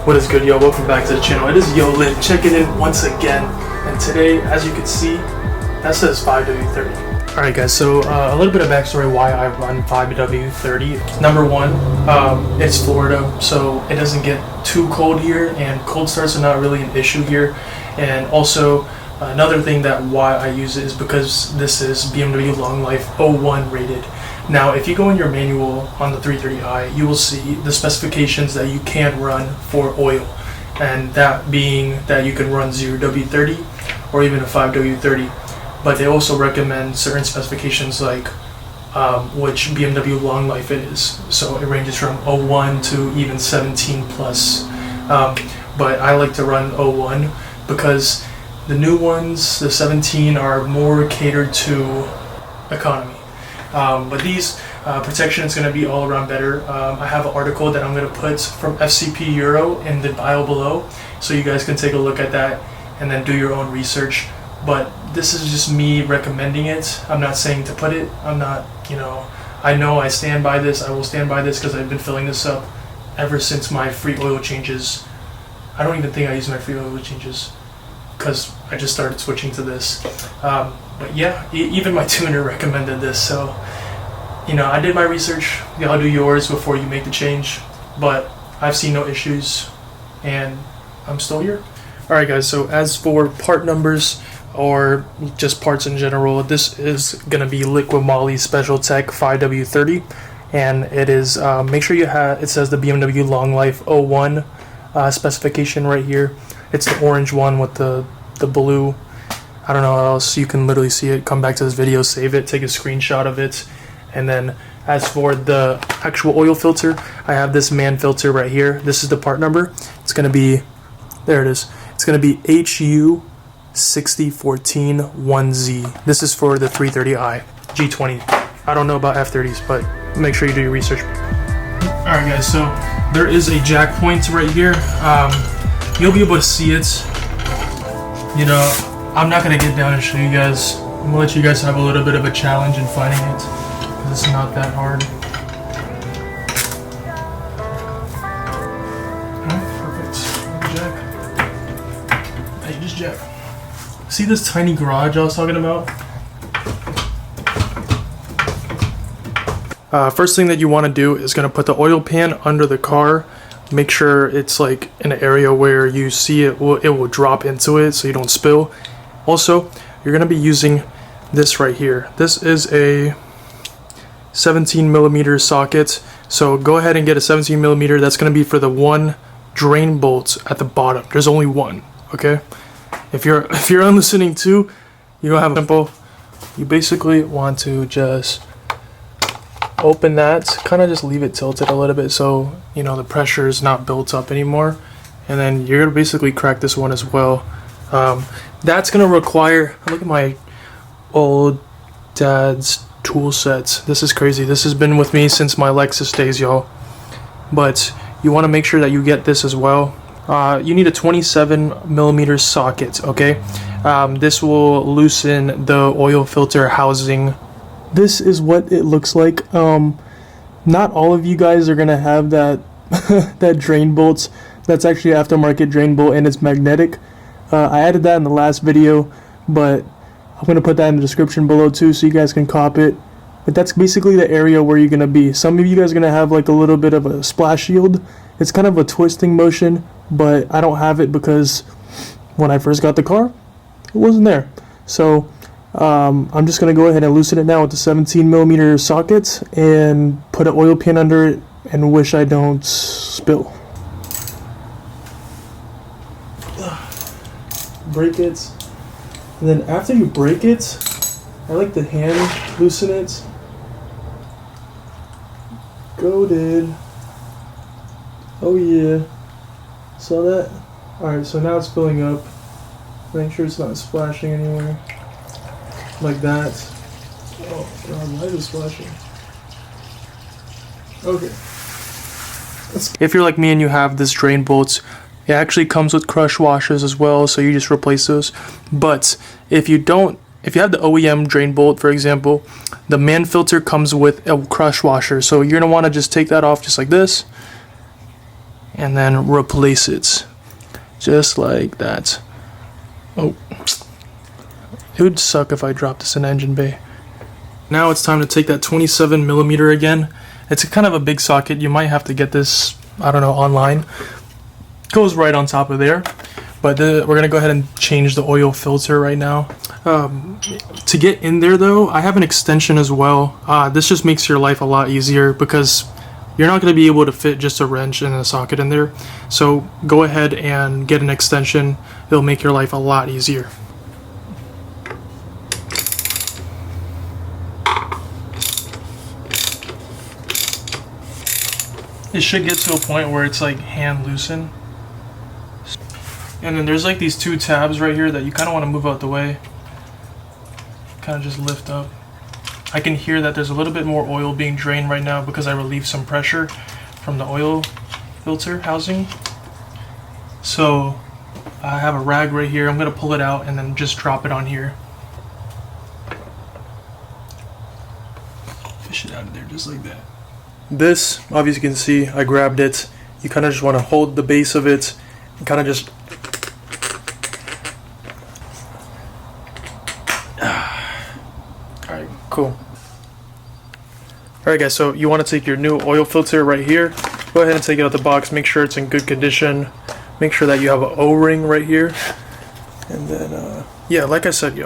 What is good, yo? Welcome back to the channel. It is Yo Lit checking in once again, and today, as you can see, that says 5w-30. Alright guys, so a little bit of backstory why I run 5w-30. Number one, it's Florida, so it doesn't get too cold here, and cold starts are not really an issue here. And also, another thing that why I use it is because this is BMW Long Life 01 rated. Now, if you go in your manual on the 330i, you will see the specifications that you can run for oil, and that being that you can run 0w-30 or even a 5w-30. But they also recommend certain specifications like which BMW Long Life it is. So it ranges from 01 to even 17 plus. But I like to run 01 because the new ones, the 17, are more catered to economy. But these protection is going to be all around better. I have an article that I'm going to put from FCP Euro in the bio below, so you guys can take a look at that and then do your own research. But this is just me recommending it. I'm not saying to put it. I'm not, I know I stand by this. I will stand by this because I've been filling this up ever since my free oil changes. I don't even think I use my free oil changes because I just started switching to this. But yeah, even my tuner recommended this, so I did my research. Y'all do yours before you make the change, but I've seen no issues and I'm still here. Alright guys, so as for part numbers or just parts in general, this is gonna be Liquid Moly Special Tech 5w-30, and it is make sure you have, it says the BMW Long Life 01 specification right here. It's the orange one with the blue. I don't know how else you can literally see it. Come back to this video, save it, take a screenshot of it. And then as for the actual oil filter, I have this man filter right here. This is the part number. It's going to be, there it is. It's going to be HU60141Z. This is for the 330i G20. I don't know about F30s, but make sure you do your research. Alright guys, so there is a jack point right here. You'll be able to see it. I'm not going to get down and show you guys. I'm going to let you guys have a little bit of a challenge in finding it, because it's not that hard. Alright, perfect. Jack. Hey, just jack. See this tiny garage I was talking about? First thing that you want to do is going to put the oil pan under the car. Make sure it's like in an area where you see it will drop into it so you don't spill. Also, you're going to be using this right here. This is a 17mm socket. So go ahead and get a 17mm. That's going to be for the one drain bolt at the bottom. There's only one, okay? If you're on listening to, you don't have a simple. You basically want to just open that, kind of just leave it tilted a little bit so the pressure is not built up anymore, and then you're gonna basically crack this one as well. That's gonna require, look at my old dad's tool sets. This is crazy. This has been with me since my Lexus days, y'all. But you want to make sure that you get this as well. You need a 27mm socket, okay? This will loosen the oil filter housing. This is what it looks like. Not all of you guys are gonna have that that drain bolts. That's actually aftermarket drain bolt, and it's magnetic. I added that in the last video, but I'm gonna put that in the description below too, so you guys can cop it. But that's basically the area where you're gonna be. Some of you guys are gonna have like a little bit of a splash shield. It's kind of a twisting motion, but I don't have it because when I first got the car, it wasn't there. So I'm just going to go ahead and loosen it now with the 17mm sockets and put an oil pan under it and wish I don't spill. Break it. And then after you break it, I like the hand loosen it. Goated. Oh yeah. Saw that? Alright, so now it's filling up. Make sure it's not splashing anywhere. Like that. Oh god, why is it splashing? Okay. If you're like me and you have this drain bolts, it actually comes with crush washers as well, so you just replace those. But if you don't, if you have the OEM drain bolt, for example, the man filter comes with a crush washer, so you're gonna want to just take that off just like this, and then replace it just like that. Oh, it would suck if I dropped this in engine bay. Now it's time to take that 27mm again. It's kind of a big socket. You might have to get this, I don't know, online. Goes right on top of there. But we're gonna go ahead and change the oil filter right now. To get in there though, I have an extension as well. This just makes your life a lot easier because you're not gonna be able to fit just a wrench and a socket in there. So go ahead and get an extension. It'll make your life a lot easier. It should get to a point where it's like hand loosen. And then there's like these two tabs right here that you kind of want to move out the way. Kind of just lift up. I can hear that there's a little bit more oil being drained right now because I relieved some pressure from the oil filter housing. So I have a rag right here. I'm going to pull it out and then just drop it on here. Fish it out of there just like that. This, obviously you can see, I grabbed it. You kind of just want to hold the base of it and kind of just... Alright, cool. Alright guys, so you want to take your new oil filter right here. Go ahead and take it out the box. Make sure it's in good condition. Make sure that you have an O-ring right here. And then, yeah, like I said, yo.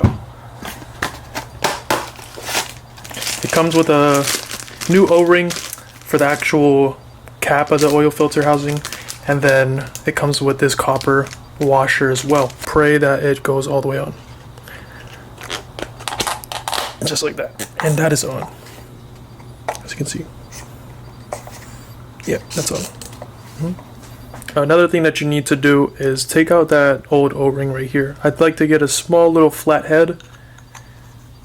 It comes with a new O-ring for the actual cap of the oil filter housing, and then it comes with this copper washer as well. Pray that it goes all the way on. Just like that. And that is on. As you can see. Yeah, that's on. Another thing that you need to do is take out that old O-ring right here. I'd like to get a small little flat head.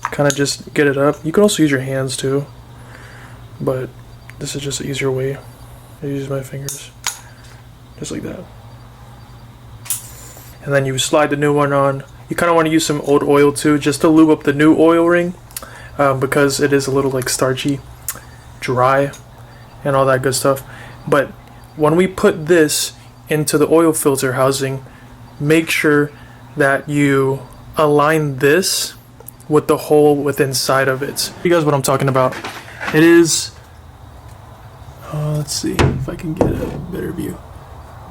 Kind of just get it up. You can also use your hands too, but this is just an easier way. I use my fingers. Just like that. And then you slide the new one on. You kind of want to use some old oil too, just to lube up the new oil ring, because it is a little like starchy, dry, and all that good stuff. But when we put this into the oil filter housing, make sure that you align this with the hole within inside of it. You guys what I'm talking about. It is... let's see if I can get a better view.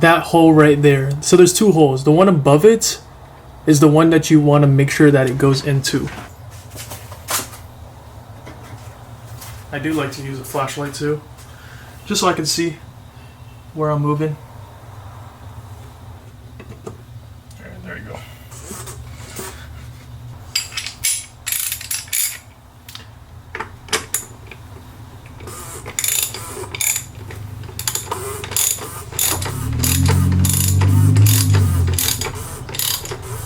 That hole right there. So there's two holes. The one above it is the one that you want to make sure that it goes into. I do like to use a flashlight too, just so I can see where I'm moving. Alright, there you go.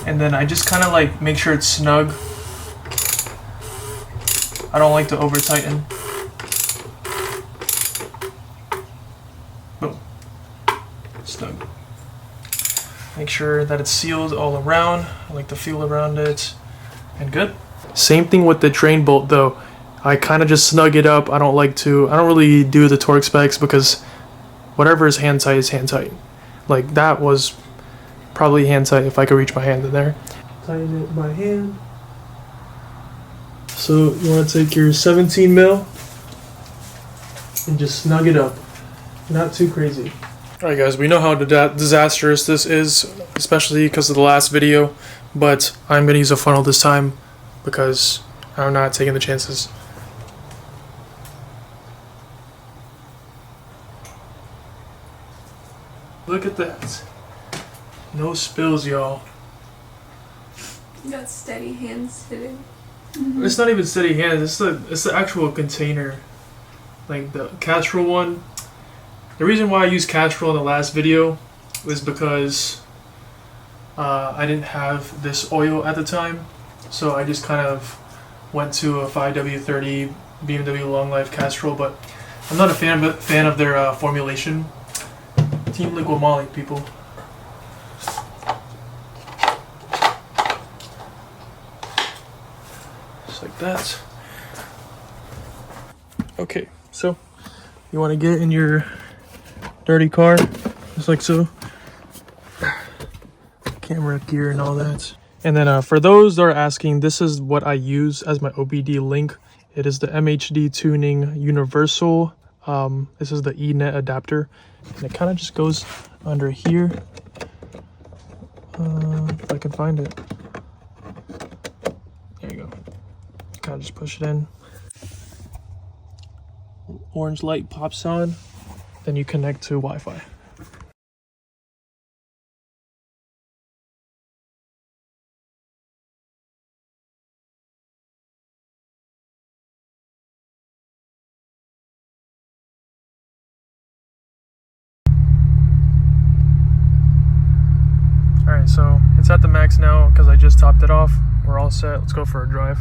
And then I just kind of like make sure it's snug. I don't like to over tighten. Boom. Snug. Make sure that it's sealed all around. I like to feel around it. And good. Same thing with the drain bolt though. I kind of just snug it up. I don't really do the torque specs because whatever is hand tight is hand tight. Like that was probably hand tight if I could reach my hand in there. Tighten it by hand. So you want to take your 17 mil and just snug it up. Not too crazy. Alright guys, we know how disastrous this is, especially because of the last video, but I'm going to use a funnel this time because I'm not taking the chances. Look at that. No spills, y'all. You got steady hands hitting. It's not even steady hands. It's the actual container, like the Castrol one. The reason why I used Castrol in the last video was because I didn't have this oil at the time, so I just kind of went to a 5w-30 BMW long life Castrol. But I'm not a fan of their formulation. Team Liquid Moly, people. Like that. Okay, so you want to get in your dirty car, just like so. Camera gear and all that. And then for those that are asking, this is what I use as my OBD link. It is the MHD Tuning Universal. This is the eNet adapter, and it kind of just goes under here. If I can find it. There you go. Kind of just push it in. Orange light pops on, then you connect to Wi-Fi. Alright, so it's at the max now because I just topped it off. We're all set. Let's go for a drive.